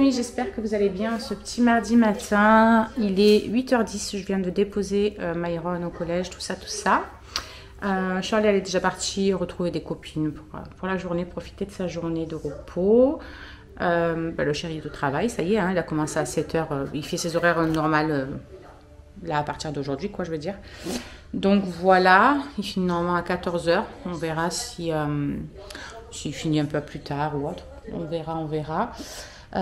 amis, j'espère que vous allez bien ce petit mardi matin. Il est 8h10, je viens de déposer Myron au collège, tout ça, tout ça. Charlie, elle est déjà partie retrouver des copines pour la journée, profiter de sa journée de repos. Le chéri est au travail, ça y est, hein, il a commencé à 7h, il fait ses horaires normales là à partir d'aujourd'hui, quoi, je veux dire. Donc voilà, il finit normalement à 14h, on verra si, s'il finit un peu plus tard ou autre, on verra.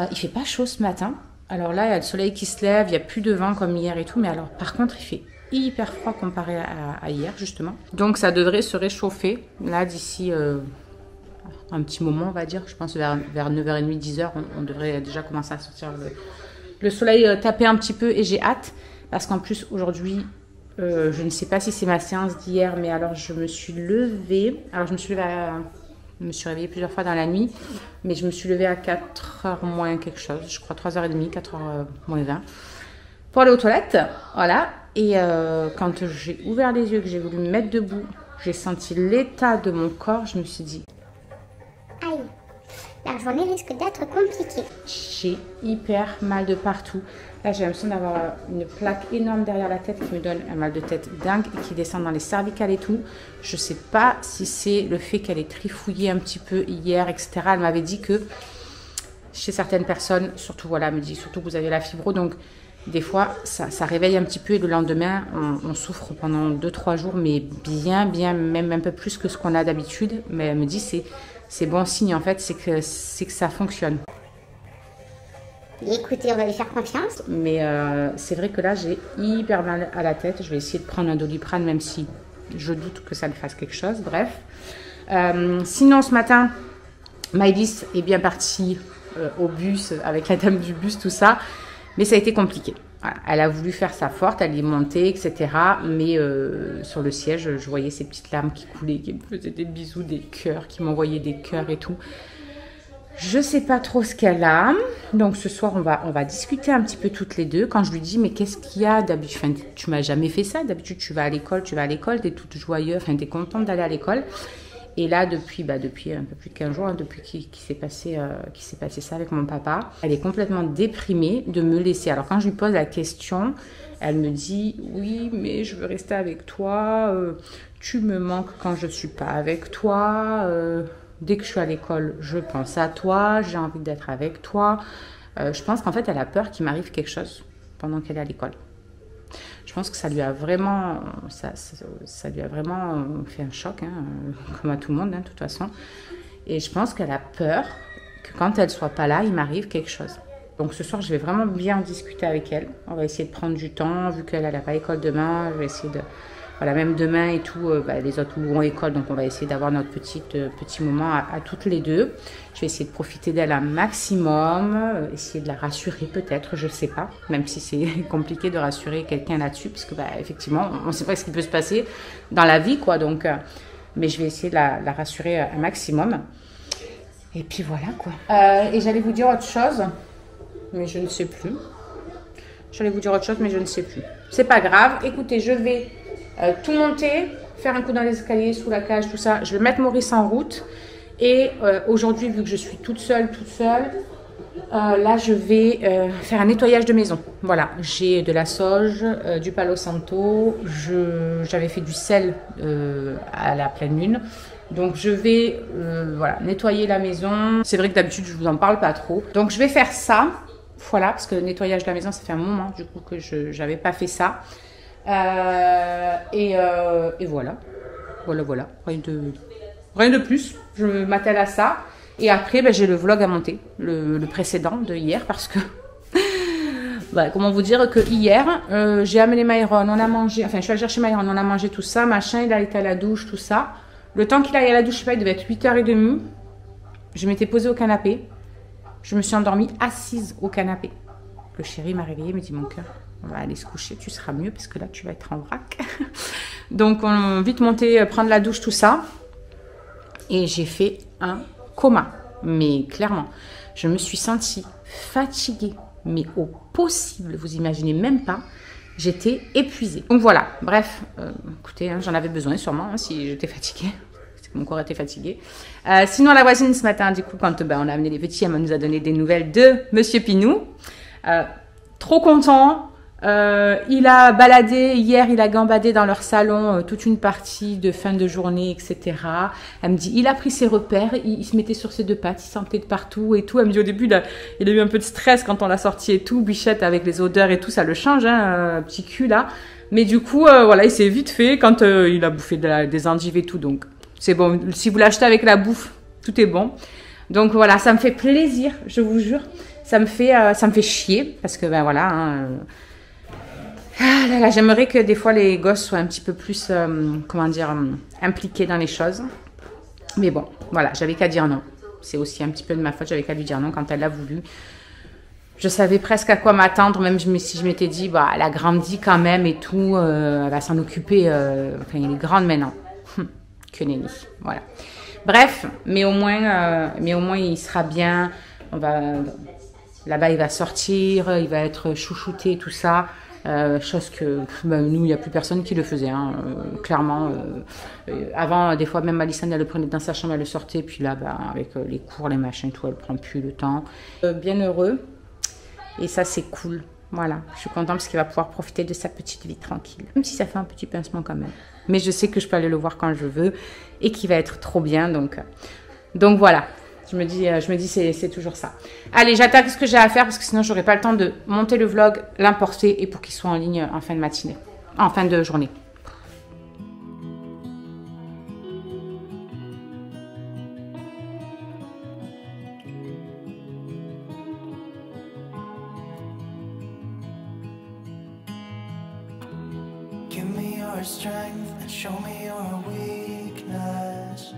Il fait pas chaud ce matin, alors là il y a le soleil qui se lève, il n'y a plus de vent comme hier et tout, mais alors par contre il fait hyper froid comparé à hier justement. Donc ça devrait se réchauffer là d'ici un petit moment, on va dire, je pense vers 9h30, 10h, on devrait déjà commencer à sortir le soleil taper un petit peu et j'ai hâte parce qu'en plus aujourd'hui, je ne sais pas si c'est ma séance d'hier, mais alors je me suis levée, je me suis réveillée plusieurs fois dans la nuit, mais je me suis levée à 4h moins quelque chose, je crois 3h30, 4h moins 20, pour aller aux toilettes, voilà. Et quand j'ai ouvert les yeux, que j'ai voulu me mettre debout, j'ai senti l'état de mon corps, je me suis dit... Aïe, la journée risque d'être compliquée. J'ai hyper mal de partout. Là, j'ai l'impression d'avoir une plaque énorme derrière la tête qui me donne un mal de tête dingue et qui descend dans les cervicales et tout. Je sais pas si c'est le fait qu'elle ait trifouillé un petit peu hier, etc. Elle m'avait dit que chez certaines personnes, surtout, voilà, elle me dit surtout que vous avez la fibro, donc des fois, ça réveille un petit peu et le lendemain, on souffre pendant 2-3 jours, mais bien, même un peu plus que ce qu'on a d'habitude. Mais elle me dit c'est bon signe en fait, c'est que ça fonctionne. Écoutez, on va lui faire confiance. Mais c'est vrai que là, j'ai hyper mal à la tête. Je vais essayer de prendre un Doliprane, même si je doute que ça me fasse quelque chose. Bref. Sinon, ce matin, Maëlys est bien partie au bus, avec la dame du bus, tout ça. Mais ça a été compliqué. Voilà. Elle a voulu faire sa forte, elle est montée, etc. Mais sur le siège, je voyais ces petites larmes qui coulaient, qui me faisaient des bisous, des cœurs, qui m'envoyaient des cœurs et tout. Je sais pas trop ce qu'elle a. Donc ce soir, on va discuter un petit peu toutes les deux. Quand je lui dis, mais qu'est-ce qu'il y a d'habitude, enfin, tu m'as jamais fait ça. D'habitude, tu vas à l'école, t'es toute joyeuse, enfin, t'es contente d'aller à l'école. Et là, depuis un peu plus de 15 jours, hein, depuis qu'il s'est passé ça avec mon papa, elle est complètement déprimée de me laisser. Alors quand je lui pose la question, elle me dit, oui, mais je veux rester avec toi, tu me manques quand je suis pas avec toi, dès que je suis à l'école, je pense à toi, j'ai envie d'être avec toi. Je pense qu'en fait, elle a peur qu'il m'arrive quelque chose pendant qu'elle est à l'école. Je pense que ça lui a vraiment fait un choc, hein, comme à tout le monde, hein, de toute façon. Et je pense qu'elle a peur que quand elle ne soit pas là, il m'arrive quelque chose. Donc ce soir, je vais vraiment bien en discuter avec elle. On va essayer de prendre du temps, vu qu'elle n'a pas école demain. Je vais essayer de... Voilà, même demain et tout, les autres vont à l'école, donc on va essayer d'avoir notre petit moment à toutes les deux. Je vais essayer de profiter d'elle un maximum, essayer de la rassurer peut-être, je ne sais pas, même si c'est compliqué de rassurer quelqu'un là-dessus, parce que effectivement, on ne sait pas ce qui peut se passer dans la vie, quoi. Donc, mais je vais essayer de la rassurer un maximum. Et puis voilà, quoi. Et j'allais vous dire autre chose, mais je ne sais plus. C'est pas grave. Écoutez, je vais... tout monter, faire un coup dans l'escalier, sous la cage, tout ça. Je vais mettre Maurice en route. Et aujourd'hui, vu que je suis toute seule, là, je vais faire un nettoyage de maison. Voilà, j'ai de la sauge, du Palo Santo. J'avais fait du sel à la pleine lune. Donc, je vais nettoyer la maison. C'est vrai que d'habitude, je vous en parle pas trop. Donc, je vais faire ça. Voilà, parce que le nettoyage de la maison, ça fait un moment, du coup, que je n'avais pas fait ça. Et voilà. Rien de plus. Je m'attelle à ça. Et après, j'ai le vlog à monter, le précédent de hier, parce que comment vous dire que hier, j'ai amené Myron, on a mangé, enfin je suis allée chercher Myron, on a mangé tout ça, machin, il a été à la douche, tout ça. Le temps qu'il aille à la douche, je sais pas, il devait être 8h30. Je m'étais posée au canapé. Je me suis endormie assise au canapé. Le chéri m'a réveillée, me dit mon cœur, on va aller se coucher, tu seras mieux parce que là tu vas être en vrac. Donc on a vite monté, prendre la douche, tout ça. Et j'ai fait un coma. Mais clairement, je me suis sentie fatiguée, mais au possible, vous imaginez même pas. J'étais épuisée. Donc voilà, bref, écoutez, hein, j'en avais besoin sûrement, hein, si j'étais fatiguée. mon corps était fatigué. Sinon, la voisine ce matin, du coup, quand on a amené les petits, elle nous a donné des nouvelles de Monsieur Pinou. Trop content. Il a baladé hier, il a gambadé dans leur salon toute une partie de fin de journée, etc. Elle me dit, il a pris ses repères, il se mettait sur ses deux pattes, il sentait de partout et tout. Elle me dit au début, il a eu un peu de stress quand on l'a sorti et tout. Bichette avec les odeurs et tout, ça le change, hein, petit cul là. Mais du coup, voilà, il s'est vite fait quand il a bouffé des endives et tout. Donc c'est bon, si vous l'achetez avec la bouffe, tout est bon. Donc voilà, ça me fait plaisir, je vous jure. Ça me fait chier parce que ben voilà. Hein, ah là là, j'aimerais que des fois les gosses soient un petit peu plus, impliqués dans les choses. Mais bon, voilà, j'avais qu'à dire non. C'est aussi un petit peu de ma faute, j'avais qu'à lui dire non quand elle l'a voulu. Je savais presque à quoi m'attendre, même si je m'étais dit, bah, elle a grandi quand même et tout, elle va s'en occuper, enfin, elle est grande maintenant. Que nenni, voilà. Bref, mais au moins il sera bien. Là-bas, il va sortir, il va être chouchouté, tout ça. Chose que nous, il n'y a plus personne qui le faisait, hein, clairement. Avant, des fois, même Alison, elle le prenait dans sa chambre, elle le sortait. Puis là, avec les cours, les machins, tout, elle ne prend plus le temps. Bien heureux. Et ça, c'est cool. Voilà, je suis contente parce qu'il va pouvoir profiter de sa petite vie tranquille. Même si ça fait un petit pincement quand même. Mais je sais que je peux aller le voir quand je veux et qu'il va être trop bien. Donc voilà. Je me dis c'est toujours ça. Allez, j'attaque ce que j'ai à faire parce que sinon, j'aurai pas le temps de monter le vlog, l'importer et pour qu'il soit en ligne en fin de matinée. En fin de journée. Give me your strength and show me your weakness.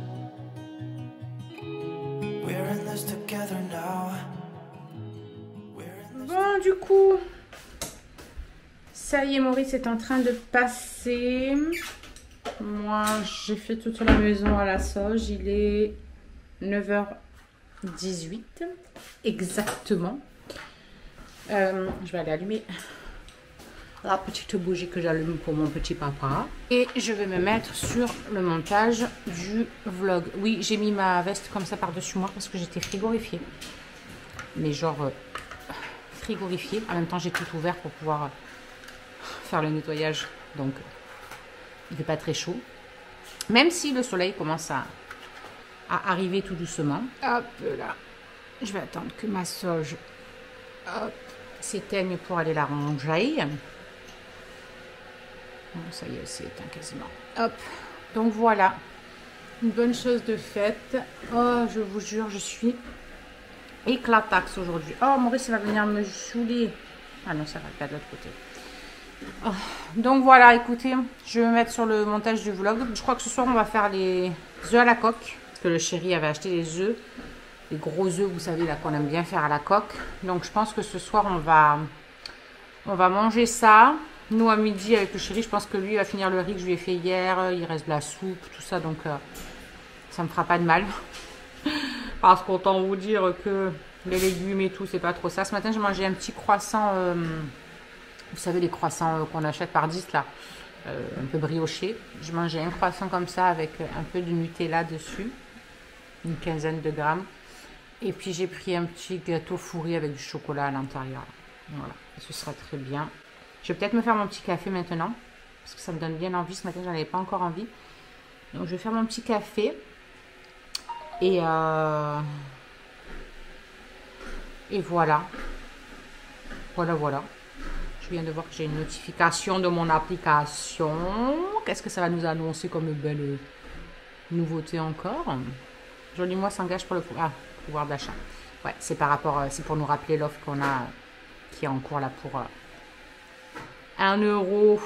We're in this together now. Bon, du coup, ça y est, Maurice est en train de passer. Moi, j'ai fait toute la maison à la sauge. Il est 9h18 exactement. Je vais aller allumer la petite bougie que j'allume pour mon petit papa. Et je vais me mettre sur le montage du vlog. Oui, j'ai mis ma veste comme ça par-dessus moi parce que j'étais frigorifiée. Mais genre frigorifiée. En même temps, j'ai tout ouvert pour pouvoir faire le nettoyage. Donc, il fait pas très chaud. Même si le soleil commence à arriver tout doucement. Hop là. Je vais attendre que ma sauge s'éteigne pour aller la ranger. Bon, ça y est, c'est éteint quasiment. Hop. Donc voilà. Une bonne chose de faite. Oh, je vous jure, je suis éclataxe aujourd'hui. Oh, Maurice va venir me saouler. Ah non, ça va pas de l'autre côté. Oh. Donc voilà, écoutez, je vais me mettre sur le montage du vlog. Je crois que ce soir, on va faire les œufs à la coque. Parce que le chéri avait acheté les œufs. Les gros œufs, vous savez, là, qu'on aime bien faire à la coque. Donc je pense que ce soir, on va manger ça. Nous, à midi, avec le chéri, je pense que lui, il va finir le riz que je lui ai fait hier. Il reste de la soupe, tout ça. Donc, ça me fera pas de mal. Parce qu'autant vous dire que les légumes et tout, c'est pas trop ça. Ce matin, j'ai mangé un petit croissant. Vous savez, les croissants qu'on achète par 10, là. Un peu brioché. Je mangeais un croissant comme ça avec un peu de Nutella dessus. Une quinzaine de grammes. Et puis, j'ai pris un petit gâteau fourré avec du chocolat à l'intérieur. Voilà. Ce sera très bien. Je vais peut-être me faire mon petit café maintenant. Parce que ça me donne bien envie. Ce matin, j'en avais pas encore envie. Donc, je vais faire mon petit café. Et voilà. Voilà. Je viens de voir que j'ai une notification de mon application. Qu'est-ce que ça va nous annoncer comme belle nouveauté encore? Joli mois s'engage pour le pouvoir d'achat. Ouais, c'est par rapport, c'est pour nous rappeler l'offre qu'on a, qui est en cours là pour 1 euro.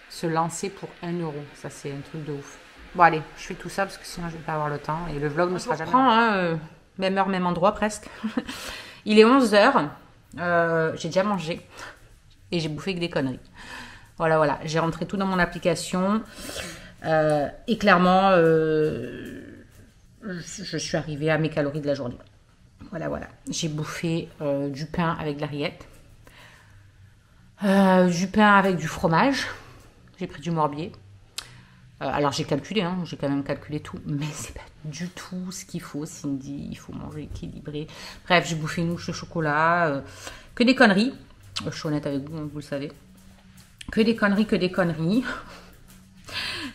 Se lancer pour 1 euro. Ça, c'est un truc de ouf. Bon, allez, je fais tout ça parce que sinon, je vais pas avoir le temps. Et le vlog ne sera jamais. Même heure, même endroit presque. Il est 11h. J'ai déjà mangé. Et j'ai bouffé que des conneries. Voilà. J'ai rentré tout dans mon application. Et clairement, je suis arrivée à mes calories de la journée. Voilà. J'ai bouffé du pain avec de la rillette. Du pain avec du fromage. J'ai pris du morbier. Alors j'ai calculé, hein, j'ai quand même calculé tout, mais c'est pas du tout ce qu'il faut, Cindy. Il faut manger équilibré. Bref, j'ai bouffé une mouche de chocolat, que des conneries. Je suis honnête avec vous, hein, vous le savez. Que des conneries, que des conneries.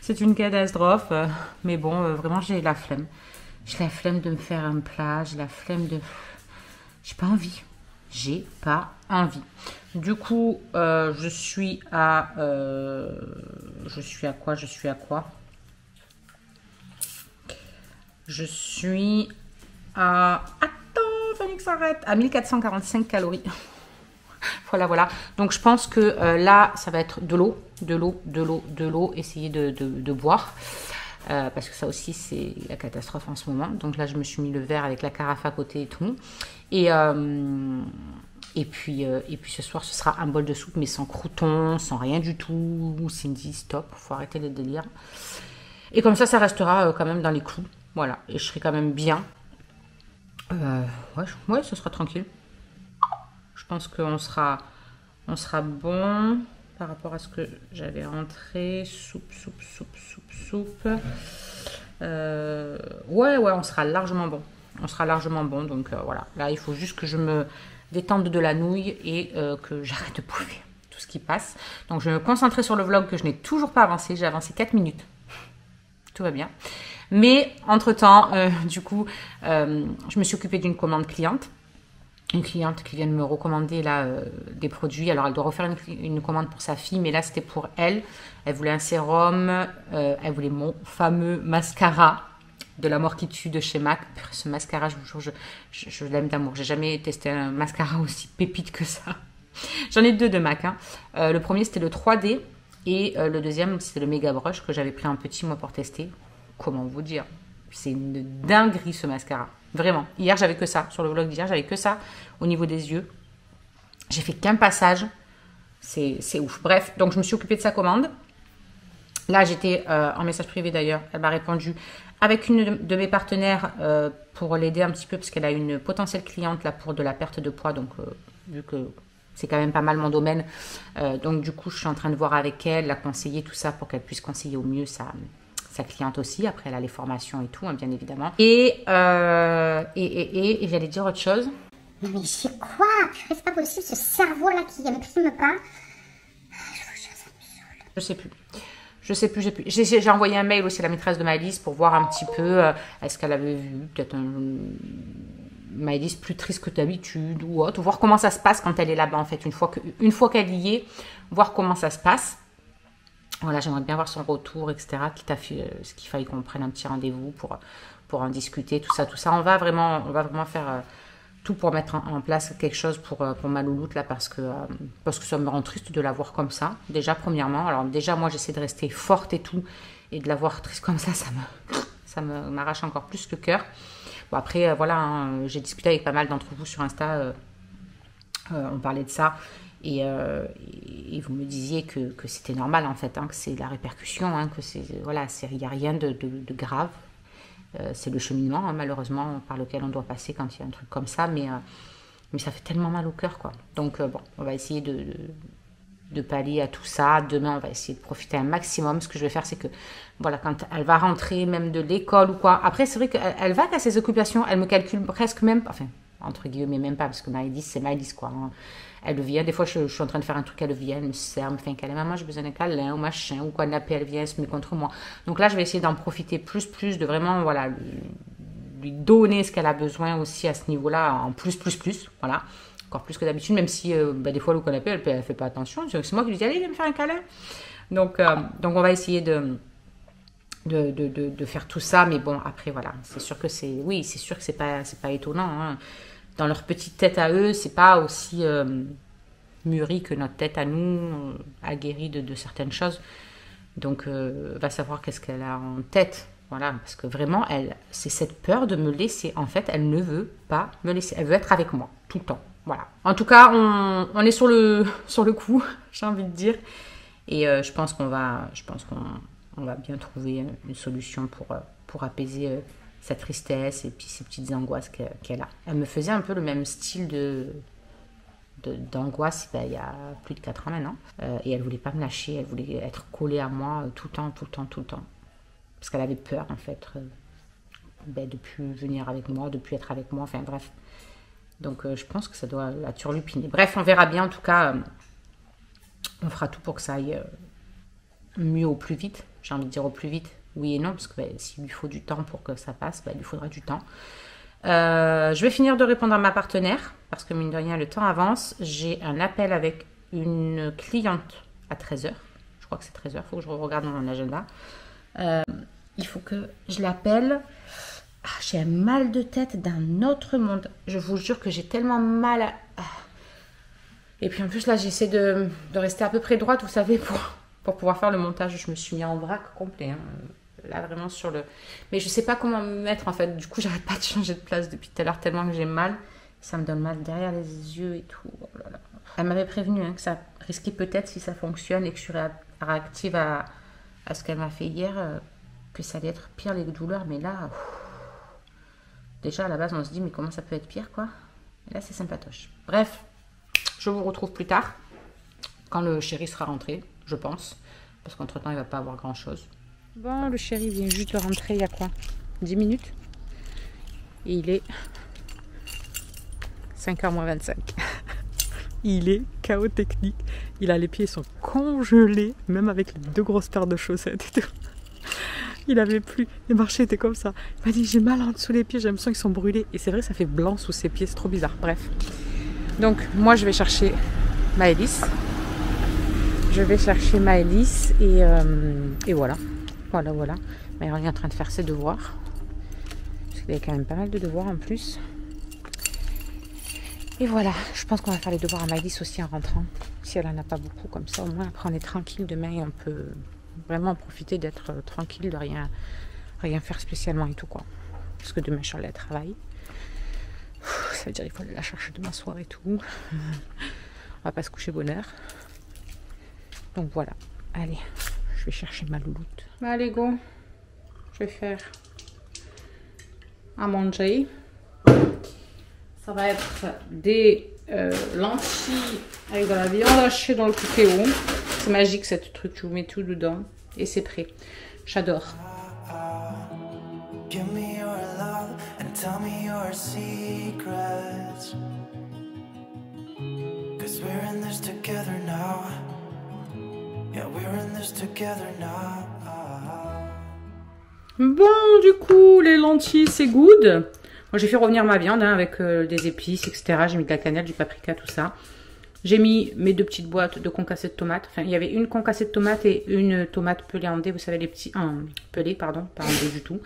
C'est une catastrophe, mais bon, vraiment j'ai la flemme. J'ai la flemme de me faire un plat, j'ai la flemme de... J'ai pas envie. J'ai pas envie. Du coup, je suis à quoi? Je suis à... Attends, fallait que ça arrête. À 1445 calories. Voilà, voilà. Donc, je pense que là, ça va être de l'eau. Essayer de boire. Parce que ça aussi, c'est la catastrophe en ce moment. Donc là, je me suis mis le verre avec la carafe à côté et tout. Et puis ce soir, ce sera un bol de soupe, mais sans croûtons, sans rien du tout. Cindy, stop, faut arrêter les délires. Et comme ça restera quand même dans les clous. Voilà, et je serai quand même bien. Ouais, ce sera tranquille. Je pense qu'on sera bon par rapport à ce que j'avais rentré. Soupe. Ouais, on sera largement bon. Donc voilà. Là, il faut juste que je me détende de la nouille et que j'arrête de bouffer tout ce qui passe. Donc je vais me concentrer sur le vlog que je n'ai toujours pas avancé. J'ai avancé 4 minutes. Tout va bien. Mais entre-temps, du coup, je me suis occupée d'une commande cliente. Une cliente qui vient de me recommander là, des produits. Alors, elle doit refaire une commande pour sa fille, mais là, c'était pour elle. Elle voulait un sérum. Elle voulait mon fameux mascara de la mort qui tue de chez MAC. Ce mascara, je vous jure, je l'aime d'amour. J'ai jamais testé un mascara aussi pépite que ça. J'en ai 2 de MAC. Hein. Le premier, c'était le 3D. Et le deuxième, c'était le Mega Brush que j'avais pris un petit, moi, pour tester. Comment vous dire? C'est une dinguerie, ce mascara. Vraiment. Hier, j'avais que ça. Sur le vlog d'hier, j'avais que ça au niveau des yeux. J'ai fait qu'un passage. C'est ouf. Bref, donc je me suis occupée de sa commande. Là, j'étais en message privé d'ailleurs. Elle m'a répondu avec une de mes partenaires pour l'aider un petit peu parce qu'elle a une potentielle cliente là pour de la perte de poids. Donc, vu que c'est quand même pas mal mon domaine. Donc, du coup, je suis en train de voir avec elle, la conseiller, tout ça pour qu'elle puisse conseiller au mieux sa cliente aussi. Après, elle a les formations et tout, hein, bien évidemment. Et j'allais dire autre chose. Mais c'est quoi? C'est pas possible, ce cerveau-là qui n'imprime pas. Je sais plus. J'ai envoyé un mail aussi à la maîtresse de Maëlys pour voir un petit peu est-ce qu'elle avait vu peut-être Maëlys plus triste que d'habitude ou autre. Voir comment ça se passe quand elle est là-bas en fait. Une fois qu'elle y est, voir comment ça se passe. Voilà, j'aimerais bien voir son retour, etc. Quitte à ce qu'il faille qu'on prenne un petit rendez-vous pour en discuter, tout ça. On va vraiment faire tout pour mettre en place quelque chose pour ma louloute là, parce que ça me rend triste de la voir comme ça. Déjà, premièrement. Alors déjà, moi, j'essaie de rester forte et tout, et de la voir triste comme ça m'arrache encore plus le cœur. Bon, après, voilà, hein, j'ai discuté avec pas mal d'entre vous sur Insta. On parlait de ça. Et vous me disiez que c'était normal en fait, hein, que c'est la répercussion, hein, que il n'y a rien de grave. C'est le cheminement, hein, malheureusement, par lequel on doit passer quand il y a un truc comme ça, mais ça fait tellement mal au cœur, quoi. Donc bon, on va essayer de pallier à tout ça. Demain, on va essayer de profiter un maximum. Ce que je vais faire, c'est que voilà, quand elle va rentrer, même de l'école ou quoi. Après, c'est vrai qu'elle va qu'à ses occupations, elle me calcule presque même, enfin entre guillemets même pas, parce que Maëlys, c'est Maëlys, quoi. Hein. Elle vient, des fois je suis en train de faire un truc, elle vient, elle me sert, me fait un câlin, maman j'ai besoin d'un câlin ou machin, ou quoi, elle vient, elle se met contre moi. Donc là je vais essayer d'en profiter plus, de vraiment, voilà, lui donner ce qu'elle a besoin aussi à ce niveau-là, en plus, voilà, encore plus que d'habitude, même si des fois le canapé, elle fait pas attention, c'est moi qui lui dis, allez, viens me faire un câlin. Donc on va essayer de faire tout ça, mais bon, après voilà, c'est sûr que c'est pas étonnant, hein. Dans leur petite tête à eux, c'est pas aussi mûri que notre tête à nous, aguerrie de certaines choses. Donc, va savoir qu'est-ce qu'elle a en tête. Voilà, parce que vraiment, c'est cette peur de me laisser. En fait, elle ne veut pas me laisser. Elle veut être avec moi, tout le temps. Voilà. En tout cas, on est sur le coup, j'ai envie de dire. Et je pense qu'on va bien trouver une solution pour apaiser sa tristesse et puis ses petites angoisses qu'elle a. Elle me faisait un peu le même style d'angoisse il y a plus de 4 ans maintenant. Et elle voulait pas me lâcher, elle voulait être collée à moi tout le temps. parce qu'elle avait peur en fait de ne plus venir avec moi, de ne plus être avec moi, enfin bref. Donc je pense que ça doit la turlupiner. Bref, on verra bien. En tout cas, on fera tout pour que ça aille mieux au plus vite. J'ai envie de dire au plus vite, oui et non, parce que s'il lui faut du temps pour que ça passe, il lui faudra du temps. Je vais finir de répondre à ma partenaire, parce que mine de rien, le temps avance. J'ai un appel avec une cliente à 13h. Je crois que c'est 13h, il faut que je regarde mon agenda. Il faut que je l'appelle. Ah, j'ai un mal de tête d'un autre monde. Je vous jure que j'ai tellement mal à... Et puis en plus là, j'essaie de rester à peu près droite, vous savez, pour pouvoir faire le montage. Je me suis mis en vrac complet. Hein. Là, vraiment sur le... Mais je sais pas comment me mettre en fait. Du coup, j'arrête pas de changer de place depuis tout à l'heure tellement que j'ai mal. Ça me donne mal derrière les yeux et tout. Oh là là. Elle m'avait prévenu que ça risquait peut-être, si ça fonctionne et que je suis réactive à ce qu'elle m'a fait hier, que ça allait être pire les douleurs. Mais là... Déjà, à la base, on se dit, mais comment ça peut être pire, quoi? Et là, c'est sympatoche. Bref, je vous retrouve plus tard, quand le chéri sera rentré, je pense. Parce qu'entre-temps, il ne va pas avoir grand-chose. Bon, le chéri vient juste de rentrer, il y a quoi? 10 minutes? Et il est 5h moins 25. Il est chaos technique. Il a les pieds, ils sont congelés, même avec les 2 grosses paires de chaussettes et tout. Il avait plus, les marchés étaient comme ça. Il m'a dit j'ai mal en dessous les pieds, j'ai l'impression qu'ils sont brûlés. Et c'est vrai, ça fait blanc sous ses pieds, c'est trop bizarre. Bref. Donc moi je vais chercher Maëlys. Et voilà. Voilà. Myron est en train de faire ses devoirs. Parce qu'il y a quand même pas mal de devoirs en plus. Et voilà, je pense qu'on va faire les devoirs à Maëlys aussi en rentrant. Si elle en a pas beaucoup comme ça, au moins après on est tranquille demain et on peut... vraiment profiter d'être tranquille, de rien faire spécialement et tout quoi. Parce que demain Charlotte elle travaille. Ça veut dire qu'il faut aller la chercher demain soir et tout. On va pas se coucher bonne heure. Donc voilà. Allez, je vais chercher ma louloute. Allez go. Je vais faire à manger. Ça va être des lentilles avec de la viande hachée dans le cookéo. C'est magique cette truc, tu vous mets tout dedans et c'est prêt. J'adore. Give me your love and tell me your secrets. 'Cause we're in this together now. Yeah, we're in this together now. Bon, du coup, les lentilles, c'est good. Moi, j'ai fait revenir ma viande avec des épices, etc. J'ai mis de la cannelle, du paprika, tout ça. J'ai mis mes 2 petites boîtes de concassés de tomates. Enfin, il y avait une concassée de tomates et une tomate pelée en dés. Vous savez, les petits... pelés, pardon. Pas en dés du tout.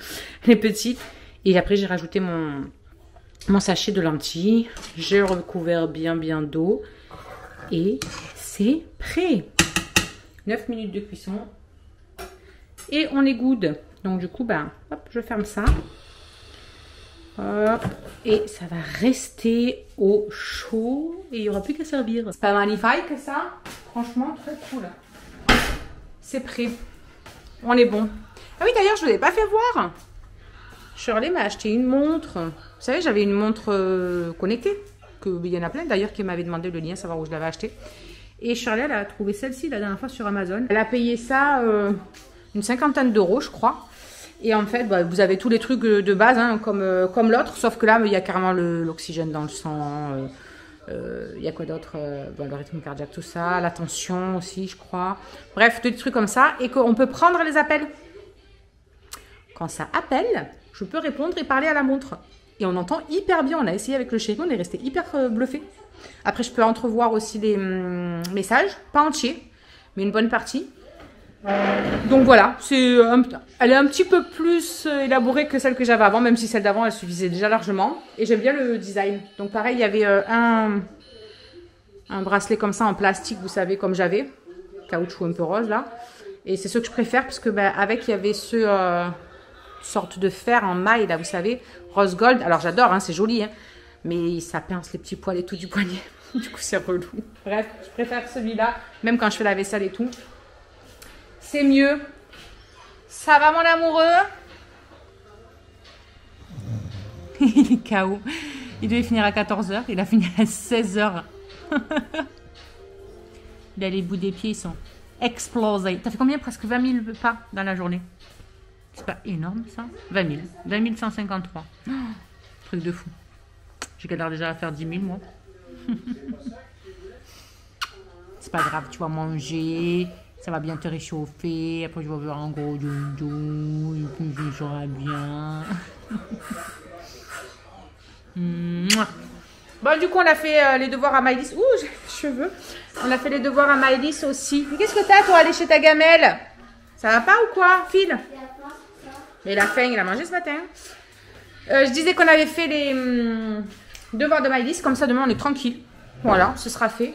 Les petites. Et après, j'ai rajouté mon sachet de lentilles. J'ai recouvert bien d'eau. Et c'est prêt. 9 minutes de cuisson. Et on est good. Donc, du coup, ben, hop, je ferme ça. Hop, et ça va rester au chaud et il n'y aura plus qu'à servir. C'est pas magnifique ça? Franchement, très cool. C'est prêt. On est bon. Ah oui, d'ailleurs, je ne vous ai pas fait voir. Shirley m'a acheté une montre. Vous savez, j'avais une montre connectée. Il y en a plein d'ailleurs qui m'avaient demandé le lien, savoir où je l'avais acheté. Et Shirley, elle a trouvé celle-ci la dernière fois sur Amazon. Elle a payé ça une 50aine d'euros, je crois. Et en fait, bah, vous avez tous les trucs de base, hein, comme l'autre, sauf que là, il y a carrément l'oxygène dans le sang. Il y a quoi d'autre? Le rythme cardiaque, tout ça. La tension aussi, je crois. Bref, des trucs comme ça. Et qu'on peut prendre les appels. Quand ça appelle, je peux répondre et parler à la montre. Et on entend hyper bien. On a essayé avec le chéri, on est resté hyper bluffé. Après, je peux entrevoir aussi les messages. Pas entiers, mais une bonne partie. Donc voilà, elle est un petit peu plus élaborée que celle que j'avais avant, même si celle d'avant elle suffisait déjà largement. Et j'aime bien le design. Donc pareil, il y avait un bracelet comme ça en plastique, vous savez, comme j'avais, caoutchouc un peu rose là. Et c'est ce que je préfère parce que avec il y avait ce sorte de fer en maille là, vous savez, rose gold. Alors j'adore, hein, c'est joli, hein, mais ça pince les petits poils et tout du poignet. Du coup c'est relou. Bref, je préfère celui-là, même quand je fais la vaisselle et tout. C'est mieux. Ça va mon amoureux? Il est KO. Il devait finir à 14h. Il a fini à 16h. Il a les bouts des pieds, ils sont explosés. T'as fait combien? Presque 20 000 pas dans la journée. C'est pas énorme ça? 20 000. 20 153. Oh, truc de fou. J'ai galère déjà à faire 10 000 moi. C'est pas grave, tu vas manger. Ça va bien te réchauffer. Après, je vais faire un gros doudou. Et puis, je serai bien. Bon, du coup, on a fait les devoirs à Maëlys. Ouh, j'ai les cheveux. On a fait les devoirs à Maëlys aussi. Mais qu'est-ce que t'as, toi, aller chez ta gamelle? Ça va pas ou quoi, Phil? Mais il a faim, il a mangé ce matin. Je disais qu'on avait fait les devoirs de Maëlys. Comme ça, demain, on est tranquille. Voilà, ce sera fait.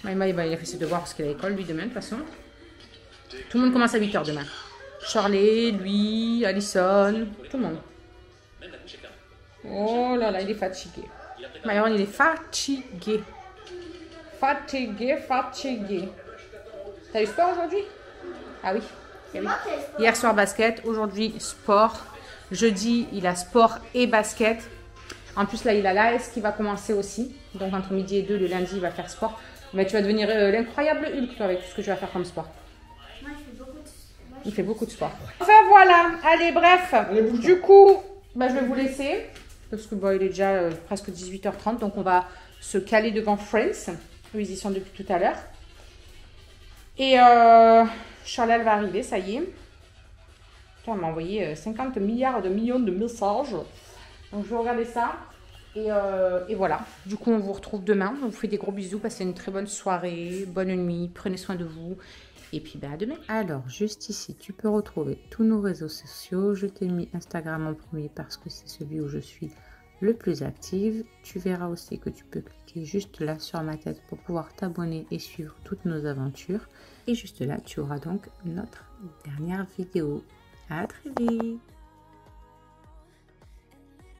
Maïma, il a fait ses devoirs parce qu'il a l'école, lui, demain, de toute façon. Tout le monde commence à 8 h demain. Charlie, lui, Alison, tout le monde. Oh là là, il est fatigué. Myron, il est fatigué. Fatigué. T'as eu sport aujourd'hui? Ah oui. Hier soir, basket. Aujourd'hui, sport. Jeudi, il a sport et basket. En plus, là, il a l'AS qui va commencer aussi. Donc, entre midi et 2, le lundi, il va faire sport. Mais tu vas devenir l'incroyable Hulk, toi, avec tout ce que tu vas faire comme sport. Moi, Il fait beaucoup de sport. Enfin, voilà. Allez, bref. Du coup, bah, je vais vous laisser. Parce que bon, il est déjà presque 18 h 30. Donc, on va se caler devant Friends. Où ils y sont depuis tout à l'heure. Et Charlotte va arriver, ça y est. Putain, elle m'a envoyé 50 milliards de millions de messages. Donc, je vais regarder ça. Et voilà. Du coup, on vous retrouve demain. On vous fait des gros bisous. Passez une très bonne soirée. Bonne nuit. Prenez soin de vous. Et puis, à demain. Alors, juste ici, tu peux retrouver tous nos réseaux sociaux. Je t'ai mis Instagram en premier parce que c'est celui où je suis le plus active. Tu verras aussi que tu peux cliquer juste là sur ma tête pour pouvoir t'abonner et suivre toutes nos aventures. Et juste là, tu auras donc notre dernière vidéo. À très vite.